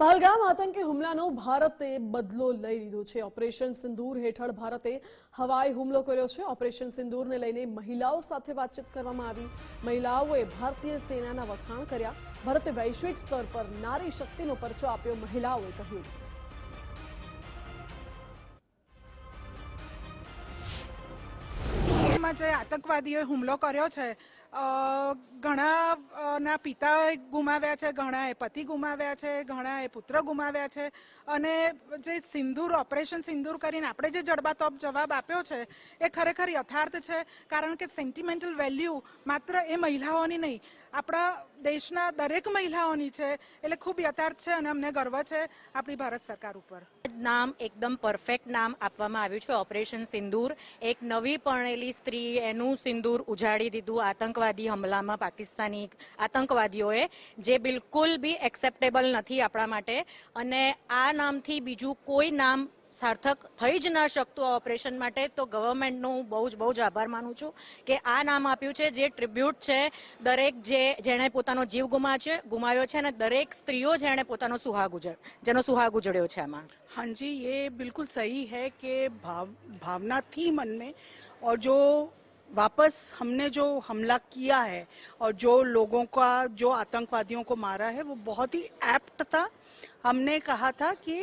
પહલગામ આતંકી હુમલાનો ભારતે બદલો લઈ લીધો છે। ઓપરેશન સિંદૂર હેઠળ ભારતે હવાઈ હુમલો કર્યો છે। ઓપરેશન સિંદૂરને લઈને મહિલાઓ સાથે વાતચીત કરવામાં આવી। મહિલાઓએ ભારતીય સેનાના વખાણ કર્યા। ભારતે વૈશ્વિક સ્તર પર નારી શક્તિનો પરચો આપ્યો, મહિલાઓએ કહ્યું। જે આતંકવાદીઓએ હુમલો કર્યો છે, ઘણાના પિતા ગુમાવ્યા છે, ઘણાએ પતિ ગુમાવ્યા છે, ઘણાએ પુત્ર ગુમાવ્યા છે। અને જે સિંદૂર ઓપરેશન સિંદૂર કરીને આપણે જે જડબાતોબ જવાબ આપ્યો છે એ ખરેખર યથાર્થ છે, કારણ કે સેન્ટિમેન્ટલ વેલ્યુ માત્ર એ મહિલાઓની નહીં, આપણા દેશના દરેક મહિલાઓની છે। એટલે ખૂબ યથાર્થ છે અને અમને ગર્વ છે આપણી ભારત સરકાર ઉપર। નામ એકદમ પરફેક્ટ નામ આપવામાં આવ્યું છે, ઓપરેશન સિંદૂર। એક નવી પરણેલી સ્ત્રી એનું સિંદૂર ઉજાડી દીધું આતંકવાદી હમલામાં પાકિસ્તાની આતંકવાદીઓએ, જે બિલકુલ બી એક્સેપ્ટેબલ નથી આપણા માટે। અને આ નામથી બીજું કોઈ નામ સાર્થક થઈ જ ન શકતું આ ઓપરેશન માટે। તો ગવર્મેન્ટનો હું બહુ જ આભાર માનું છું કે આ નામ આપ્યું છે, જે ટ્રિબ્યુટ છે દરેક જેણે પોતાનો જીવ ગુમાવ્યો છે અને દરેક સ્ત્રીઓ જેણે પોતાનો જેનો સુહાગ ઉજળ્યો છે। આમાં हाँ जी, ये बिल्कुल सही है कि भावना थी मन में, और जो वापस हमने जो हमला किया है और जो लोगों का जो आतंकवादियों को मारा है वो बहुत ही एप्ट था। हमने कहा था कि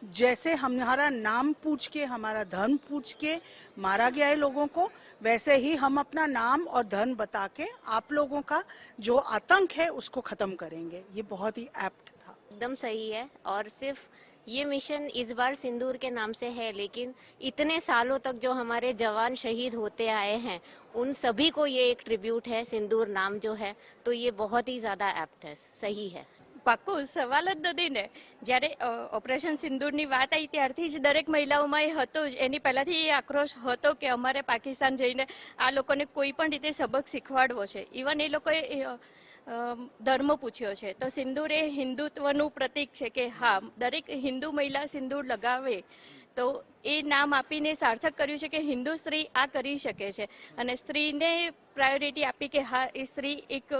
जैसे हमारा नाम पूछ के, हमारा धर्म पूछ के मारा गया है लोगों को, वैसे ही हम अपना नाम और धर्म बता के आप लोगों का जो आतंक है उसको ख़त्म करेंगे। ये बहुत ही एप्ट था। एकदम सही है। और सिर्फ ये मिशन इस बार सिंदूर के नाम से है, लेकिन इतने सालों तक जो हमारे जवान शहीद होते आए हैं उन सभी को ये एक ट्रिब्यूट है। सिंदूर नाम जो है तो ये बहुत ही ज़्यादा एप्ट है, सही है। પાક્કું સવાલ જ નથી ને। જ્યારે ઓપરેશન સિંદૂરની વાત આવી ત્યારથી જ દરેક મહિલાઓમાં એ હતો જ, એની પહેલાંથી એ આક્રોશ હતો કે અમારે પાકિસ્તાન જઈને આ લોકોને કોઈ પણ રીતે સબક શીખવાડવો છે। ઇવન એ લોકોએ ધર્મ પૂછ્યો છે, તો સિંદૂર એ હિન્દુત્વનું પ્રતીક છે કે હા, દરેક હિન્દુ મહિલા સિંદૂર લગાવે। તો એ નામ આપીને સાર્થક કર્યું છે કે હિન્દુ સ્ત્રી આ કરી શકે છે, અને સ્ત્રીને પ્રાયોરિટી આપી કે હા, એ સ્ત્રી એક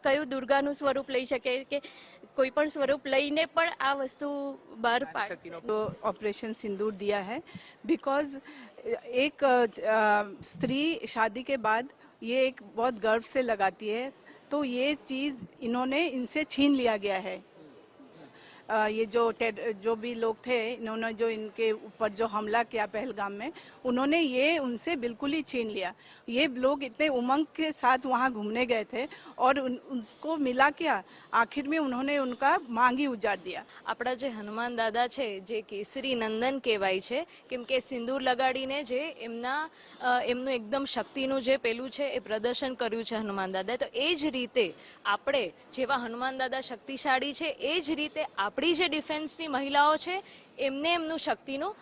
કયું દુર્ગાનું સ્વરૂપ લઈ શકે કે કોઈ પણ સ્વરૂપ લઈને પણ આ વસ્તુ બહાર પાડે। तो ऑपरेशन सिंदूर दिया है बिकॉज एक स्त्री शादी के बाद ये एक बहुत गर्व से लगाती है, तो ये चीज़ इन्होंने इनसे छीन लिया गया है। ये जो भी लोग थे, इन्होंने जो इनके ऊपर जो हमला किया पहलगाम में, उन्होंने ये उनसे बिल्कुल ही छीन लिया। ये लोग इतने उमंग के साथ वहाँ घूमने गए थे और उनको मिला क्या, आखिर में उन्होंने उनका मांग ही उजाड़ दिया। આપણા જે હનુમાન દાદા છે, જે કેસરી નંદન કહેવાય છે, કેમ કે સિંદૂર લગાડીને જે એમનું એકદમ શક્તિનું જે પેલું છે એ પ્રદર્શન કર્યું છે હનુમાન દાદાએ। તો એ જ રીતે આપણે જેવા હનુમાન દાદા શક્તિશાળી છે, એ જ રીતે આપણી જે ડિફેન્સની મહિલાઓ છે એમને એમનું શક્તિનું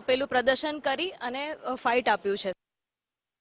પેલું પ્રદર્શન કરી અને ફાઇટ આપ્યું છે।